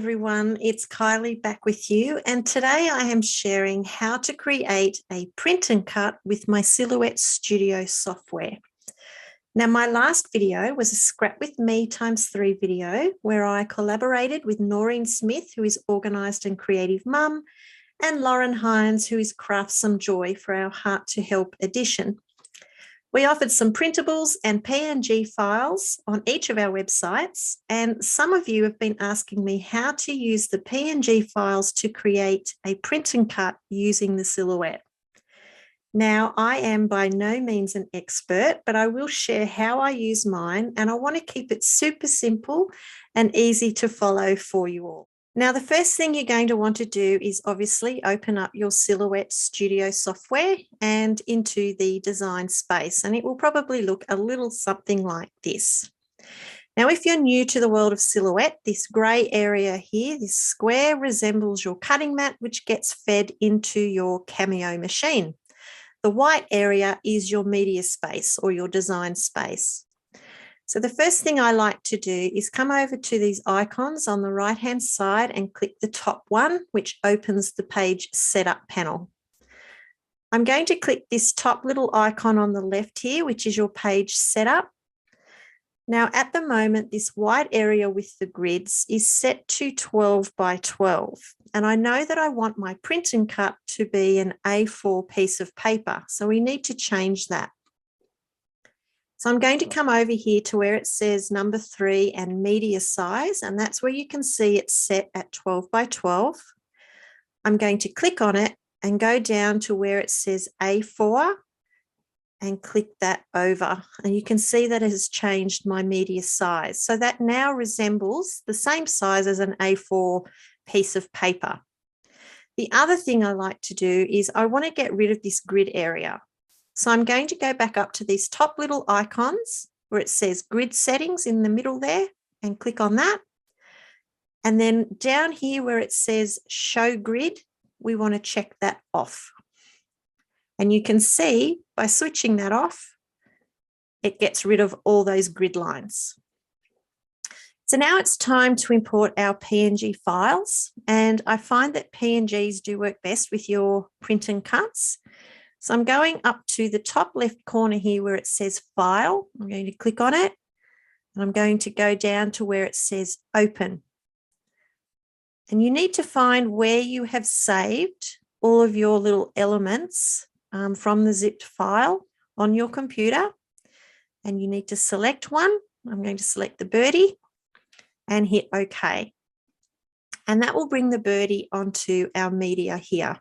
everyone, it's Kylie back with you, and today I am sharing how to create a print and cut with my Silhouette Studio software. Now, my last video was a Scrap With Me ×3 video where I collaborated with Noreen Smith, who is Organised and Creative Mum, and Lauren Hines, who is Craft Some Joy for our Heart to Help edition. We offered some printables and PNG files on each of our websites, and some of you have been asking me how to use the PNG files to create a print and cut using the Silhouette. Now, I am by no means an expert, but I will share how I use mine, and I want to keep it super simple and easy to follow for you all. Now, the first thing you're going to want to do is obviously open up your Silhouette Studio software and into the design space, and it will probably look a little something like this. Now, if you're new to the world of Silhouette, this grey area here, this square, resembles your cutting mat, which gets fed into your Cameo machine. The white area is your media space or your design space. So the first thing I like to do is come over to these icons on the right-hand side and click the top one, which opens the page setup panel. I'm going to click this top little icon on the left here, which is your page setup. Now, at the moment, this white area with the grids is set to 12 by 12. And I know that I want my print and cut to be an A4 piece of paper. So we need to change that. So I'm going to come over here to where it says number 3 and media size, and that's where you can see it's set at 12 by 12. I'm going to click on it and go down to where it says A4 and click that over. And you can see that it has changed my media size. So that now resembles the same size as an A4 piece of paper. The other thing I like to do is I want to get rid of this grid area. So I'm going to go back up to these top little icons where it says grid settings in the middle there and click on that. And then down here where it says show grid, we want to check that off. And you can see by switching that off, it gets rid of all those grid lines. So now it's time to import our PNG files. And I find that PNGs do work best with your print and cuts. So I'm going up to the top left corner here where it says File. I'm going to click on it, and I'm going to go down to where it says Open. And you need to find where you have saved all of your little elements from the zipped file on your computer. And you need to select one. I'm going to select the birdie and hit OK. And that will bring the birdie onto our media here.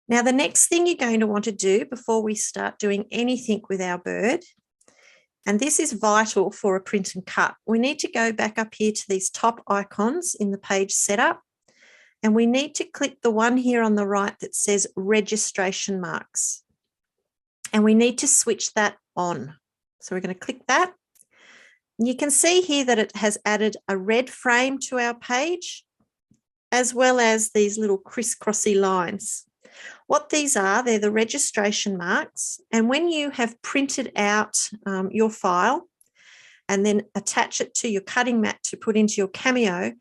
Now, the next thing you're going to want to do before we start doing anything with our bird, and this is vital for a print and cut, we need to go back up here to these top icons in the page setup, and we need to click the one here on the right that says registration marks. And we need to switch that on. So we're going to click that. And you can see here that it has added a red frame to our page, as well as these little crisscrossy lines. What these are, they're the registration marks. And when you have printed out your file and then attach it to your cutting mat to put into your Cameo,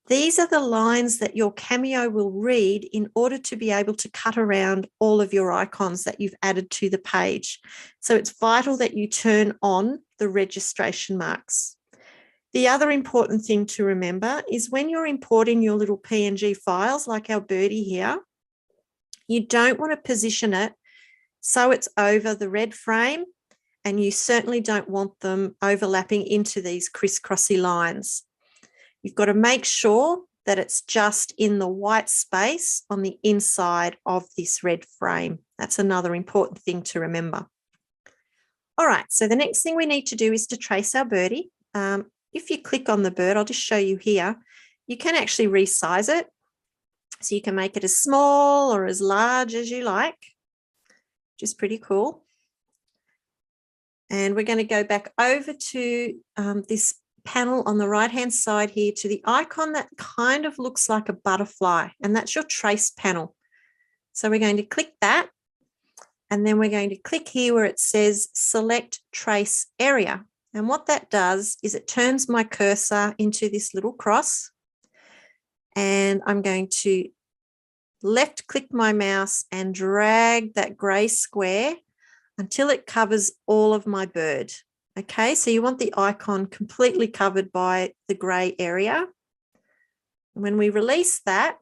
these are the lines that your Cameo will read in order to be able to cut around all of your icons that you've added to the page. So it's vital that you turn on the registration marks. The other important thing to remember is when you're importing your little PNG files like our birdie here, you don't want to position it so it's over the red frame, and you certainly don't want them overlapping into these crisscrossy lines. You've got to make sure that it's just in the white space on the inside of this red frame. That's another important thing to remember. All right, so the next thing we need to do is to trace our birdie. If you click on the bird, I'll just show you here, you can actually resize it. So you can make it as small or as large as you like, which is pretty cool. And we're going to go back over to this panel on the right-hand side here to the icon that kind of looks like a butterfly, and that's your trace panel. So we're going to click that, and then we're going to click here where it says Select Trace Area. And what that does is it turns my cursor into this little cross. And I'm going to left click my mouse and drag that grey square until it covers all of my bird. Okay, so you want the icon completely covered by the grey area. When we release that,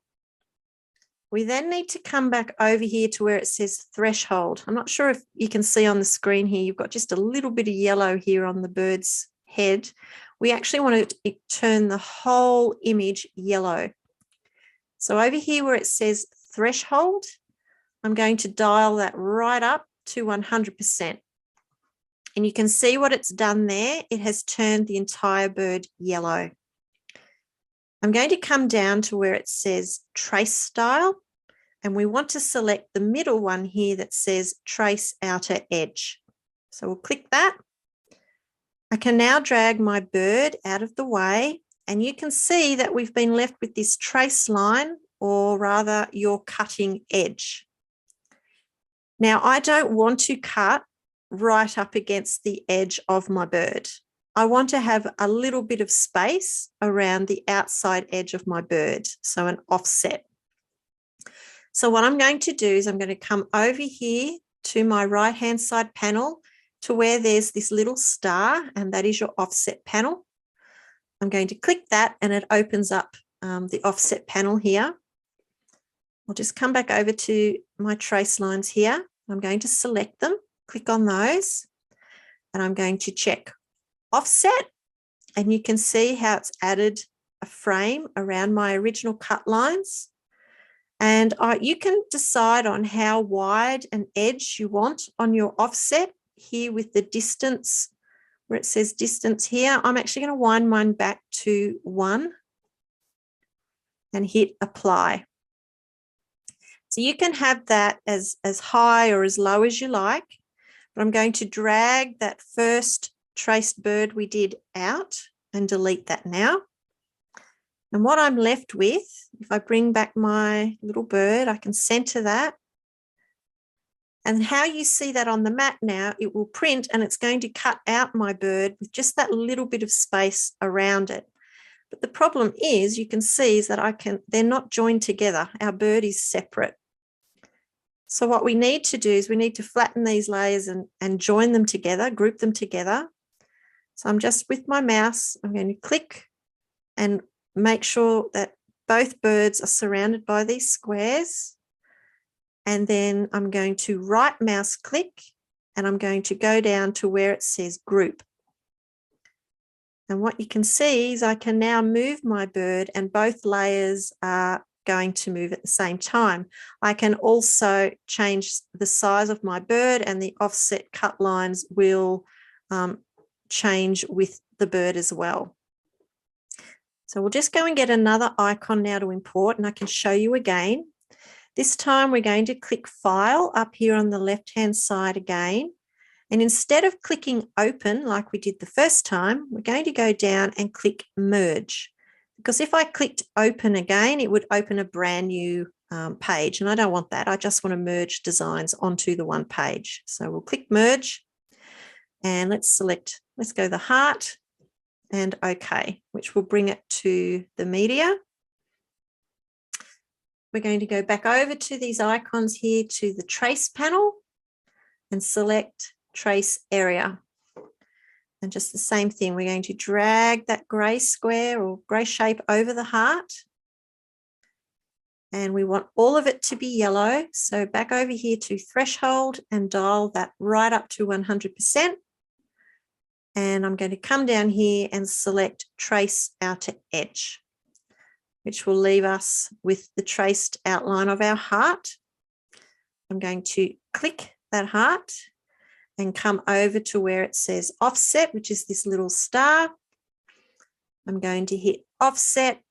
we then need to come back over here to where it says threshold. I'm not sure if you can see on the screen here, you've got just a little bit of yellow here on the bird's head. We actually want to turn the whole image yellow. So over here where it says threshold, I'm going to dial that right up to 100%. And you can see what it's done there. It has turned the entire bird yellow. I'm going to come down to where it says trace style, and we want to select the middle one here that says trace outer edge. So we'll click that. I can now drag my bird out of the way, and you can see that we've been left with this trace line, or rather your cutting edge. Now, I don't want to cut right up against the edge of my bird. I want to have a little bit of space around the outside edge of my bird, so an offset. So what I'm going to do is I'm going to come over here to my right-hand side panel to where there's this little star, and that is your offset panel. I'm going to click that and it opens up the offset panel here. I'll just come back over to my trace lines here. I'm going to select them, click on those, and I'm going to check offset, and you can see how it's added a frame around my original cut lines. And you can decide on how wide an edge you want on your offset here with the distance, where it says distance here. I'm actually going to wind mine back to 1 and hit apply. So you can have that as high or as low as you like, but I'm going to drag that first traced bird we did out and delete that now. And what I'm left with, if I bring back my little bird, I can center that. And how you see that on the mat now, it will print and it's going to cut out my bird with just that little bit of space around it. But the problem is, you can see is that they're not joined together. Our bird is separate. So what we need to do is we need to flatten these layers and join them together, group them together. So I'm just with my mouse, I'm going to click and make sure that both birds are surrounded by these squares. And then I'm going to right mouse click and I'm going to go down to where it says group. And what you can see is I can now move my bird and both layers are going to move at the same time. I can also change the size of my bird, and the offset cut lines will change with the bird as well. So we'll just go and get another icon now to import, and I can show you again. This time we're going to click File up here on the left-hand side again. And instead of clicking Open like we did the first time, we're going to go down and click Merge. Because if I clicked Open again, it would open a brand new page, and I don't want that. I just want to merge designs onto the one page. So we'll click Merge, and let's go the heart and OK, which will bring it to the media. We're going to go back over to these icons here to the trace panel and select trace area. And just the same thing, we're going to drag that grey square or grey shape over the heart. And we want all of it to be yellow. So back over here to threshold and dial that right up to 100%. And I'm going to come down here and select trace outer edge, which will leave us with the traced outline of our heart. I'm going to click that heart and come over to where it says offset, which is this little star. I'm going to hit offset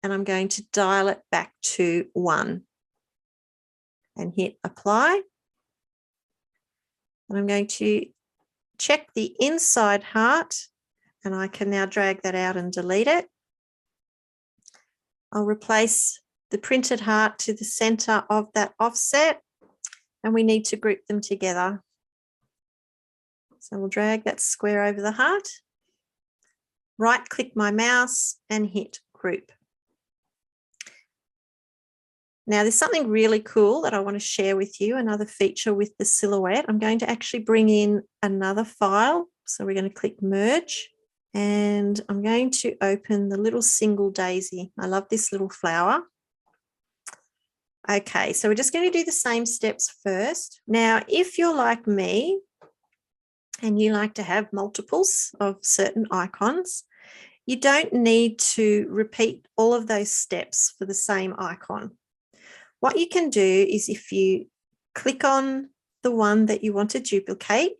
and I'm going to dial it back to 1 and hit apply. And I'm going to check the inside heart, and I can now drag that out and delete it. I'll replace the printed heart to the center of that offset, and we need to group them together. So we'll drag that square over the heart, right click my mouse and hit group. Now there's something really cool that I want to share with you, another feature with the Silhouette. I'm going to actually bring in another file. So we're going to click merge and I'm going to open the little single daisy. I love this little flower. Okay, so we're just going to do the same steps first. Now, if you're like me and you like to have multiples of certain icons, you don't need to repeat all of those steps for the same icon. What you can do is if you click on the one that you want to duplicate,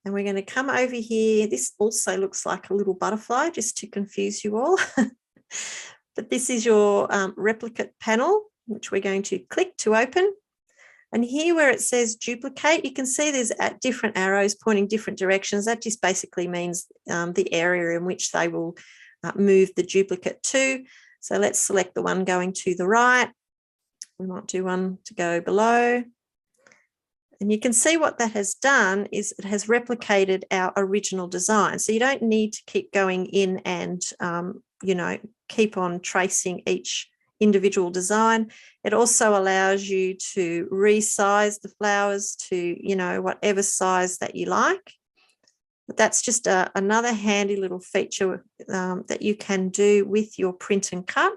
and we're going to come over here. This also looks like a little butterfly, just to confuse you all. But this is your replicate panel, which we're going to click to open. And here where it says duplicate, you can see there's different arrows pointing different directions. That just basically means the area in which they will move the duplicate to. So let's select the one going to the right. We might do one to go below. And you can see what that has done is it has replicated our original design. So you don't need to keep going in and, keep on tracing each individual design. It also allows you to resize the flowers to, whatever size that you like. But that's just another handy little feature that you can do with your print and cut.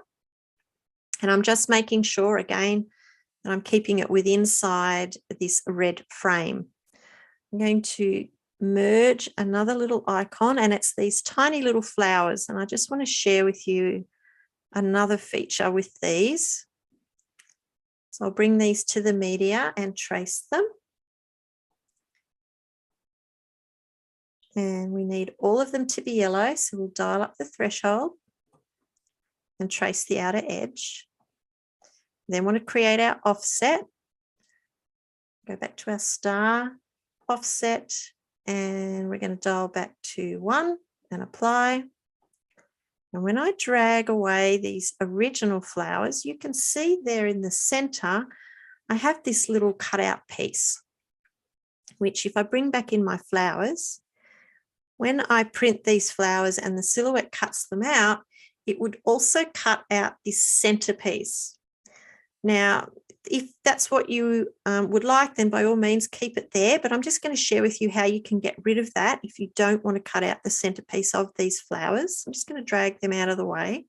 And I'm just making sure again that I'm keeping it within inside this red frame. I'm going to merge another little icon, and it's these tiny little flowers. And I just want to share with you another feature with these. So I'll bring these to the media and trace them. And we need all of them to be yellow. So we'll dial up the threshold and trace the outer edge. Then want to create our offset. Go back to our star offset, and we're going to dial back to 1 and apply. And when I drag away these original flowers, you can see there in the center, I have this little cutout piece, which if I bring back in my flowers, when I print these flowers and the Silhouette cuts them out, it would also cut out this centerpiece. Now, if that's what you would like, then by all means keep it there, but I'm just going to share with you how you can get rid of that if you don't want to cut out the centerpiece of these flowers. I'm just going to drag them out of the way.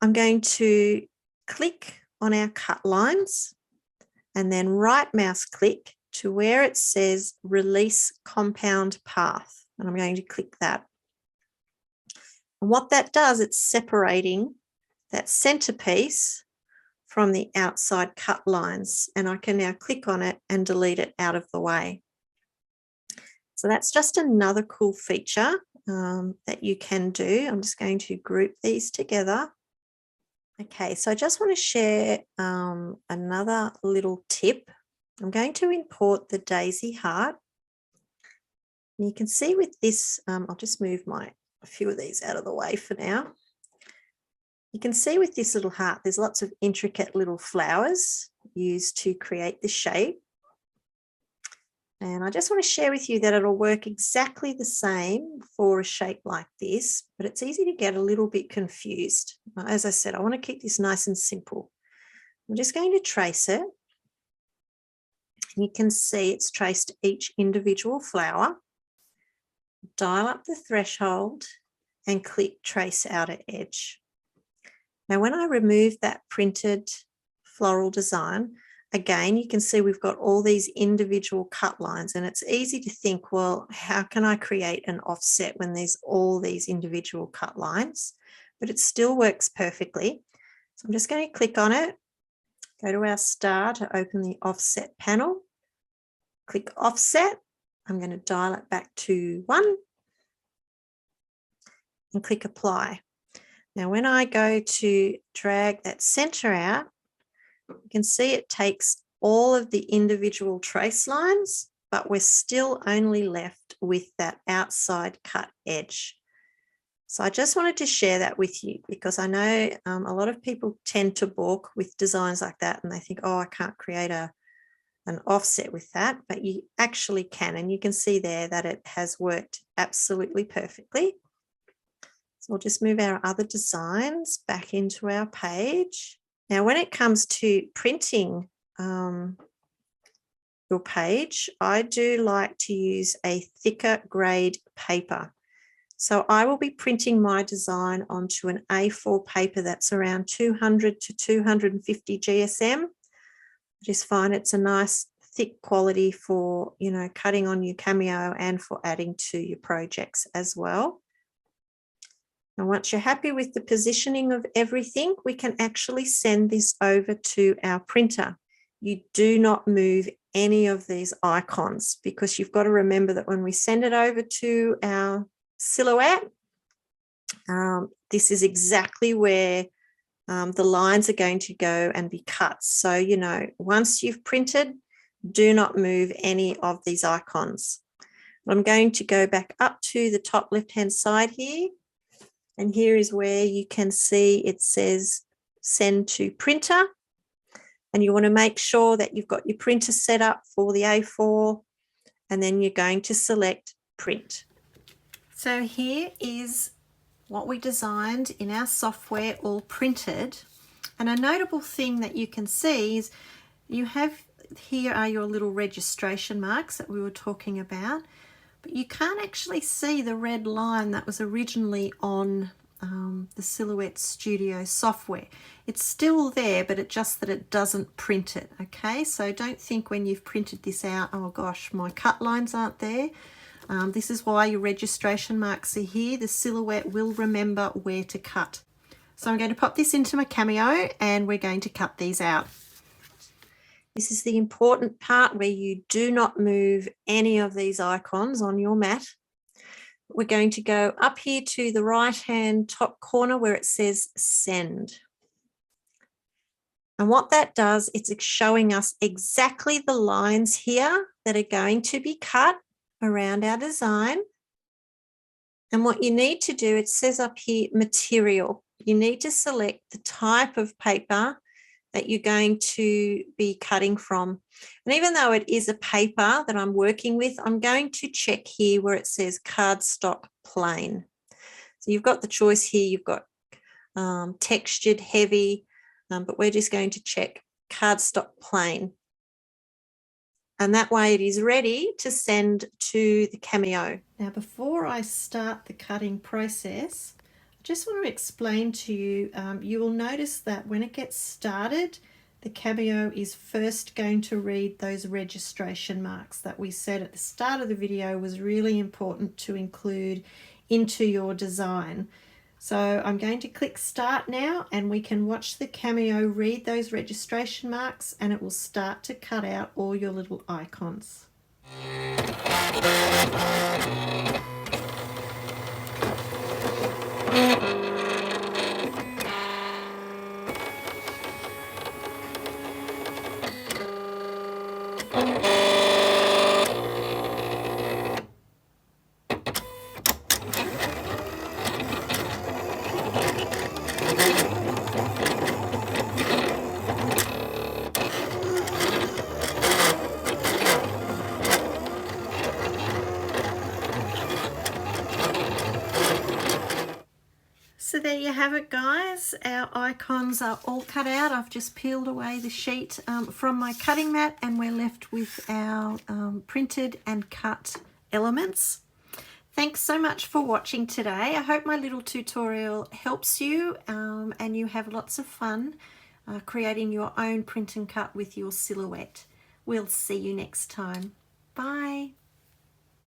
I'm going to click on our cut lines and then right mouse click to where it says release compound path, and I'm going to click that. And what that does, it's separating that centerpiece from the outside cut lines, and I can now click on it and delete it out of the way. So that's just another cool feature that you can do. I'm just going to group these together. Okay, so I just want to share another little tip. I'm going to import the daisy heart. And you can see with this, I'll just move a few of these out of the way for now. You can see with this little heart, there's lots of intricate little flowers used to create the shape. And I just want to share with you that it'll work exactly the same for a shape like this, but it's easy to get a little bit confused. As I said, I want to keep this nice and simple. I'm just going to trace it. You can see it's traced each individual flower. Dial up the threshold and click trace outer edge. Now, when I remove that printed floral design, again, you can see we've got all these individual cut lines, and it's easy to think, well, how can I create an offset when there's all these individual cut lines? But it still works perfectly. So I'm just going to click on it, go to our star to open the offset panel, click offset. I'm going to dial it back to 1 and click apply. Now, when I go to drag that center out, you can see it takes all of the individual trace lines, but we're still only left with that outside cut edge. So I just wanted to share that with you because I know a lot of people tend to balk with designs like that and they think, oh, I can't create an offset with that, but you actually can. And you can see there that it has worked absolutely perfectly. So we'll just move our other designs back into our page. Now, when it comes to printing your page, I do like to use a thicker grade paper. So I will be printing my design onto an A4 paper that's around 200 to 250 GSM. I just find it's a nice thick quality for, you know, cutting on your Cameo and for adding to your projects as well. And once you're happy with the positioning of everything, we can actually send this over to our printer. You do not move any of these icons, because you've got to remember that when we send it over to our Silhouette, this is exactly where the lines are going to go and be cut. So, you know, once you've printed, do not move any of these icons. I'm going to go back up to the top left-hand side here. And here is where you can see it says send to printer. And you want to make sure that you've got your printer set up for the A4, and then you're going to select print. So here is what we designed in our software all printed. And a notable thing that you can see is you have, here are your little registration marks that we were talking about, but you can't actually see the red line that was originally on the Silhouette Studio software. It's still there, but it's just that it doesn't print it. Okay, so don't think when you've printed this out, oh gosh, my cut lines aren't there. This is why your registration marks are here. The Silhouette will remember where to cut. So I'm going to pop this into my Cameo and we're going to cut these out. This is the important part where you do not move any of these icons on your mat. We're going to go up here to the right-hand top corner where it says send. And what that does, it's showing us exactly the lines here that are going to be cut around our design. And what you need to do, it says up here, material. You need to select the type of paper that you're going to be cutting from. And even though it is a paper that I'm working with, I'm going to check here where it says cardstock plain. So you've got the choice here. You've got textured, heavy, but we're just going to check cardstock plain. And that way it is ready to send to the Cameo. Now, before I start the cutting process, I just want to explain to you, you will notice that when it gets started, the Cameo is first going to read those registration marks that we said at the start of the video was really important to include into your design. So I'm going to click start now, and we can watch the Cameo read those registration marks, and it will start to cut out all your little icons. So there you have it, guys. Our icons are all cut out. I've just peeled away the sheet from my cutting mat, and we're left with our printed and cut elements. Thanks so much for watching today. I hope my little tutorial helps you and you have lots of fun creating your own print and cut with your Silhouette. We'll see you next time. Bye.